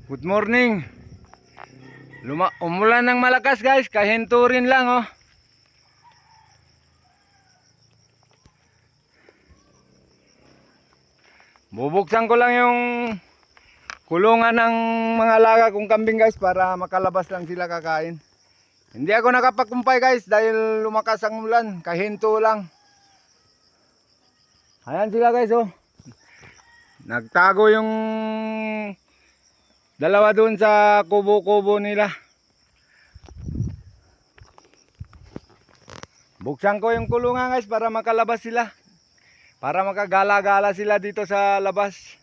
Good morning. Umulan ng malakas guys, kahinto rin lang oh. Bubuksan ko lang yung kulungan ng mga alaga kong kambing guys para makalabas lang sila kakain. Hindi ako nakapagkumpay guys dahil lumakas ang ulan, kahinto lang. Ayan sila guys oh. Nagtago yung dalawa doon sa kubo-kubo nila. Buksan ko yung kulungan guys para makalabas sila. Para makagala-gala sila dito sa labas.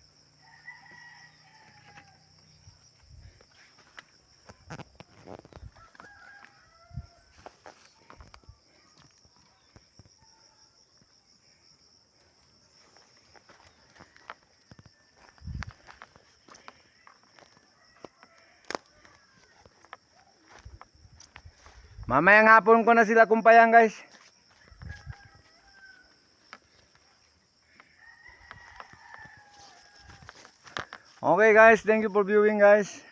Mamayang hapon ko na sila kumpayan guys. Okay guys, thank you for viewing guys.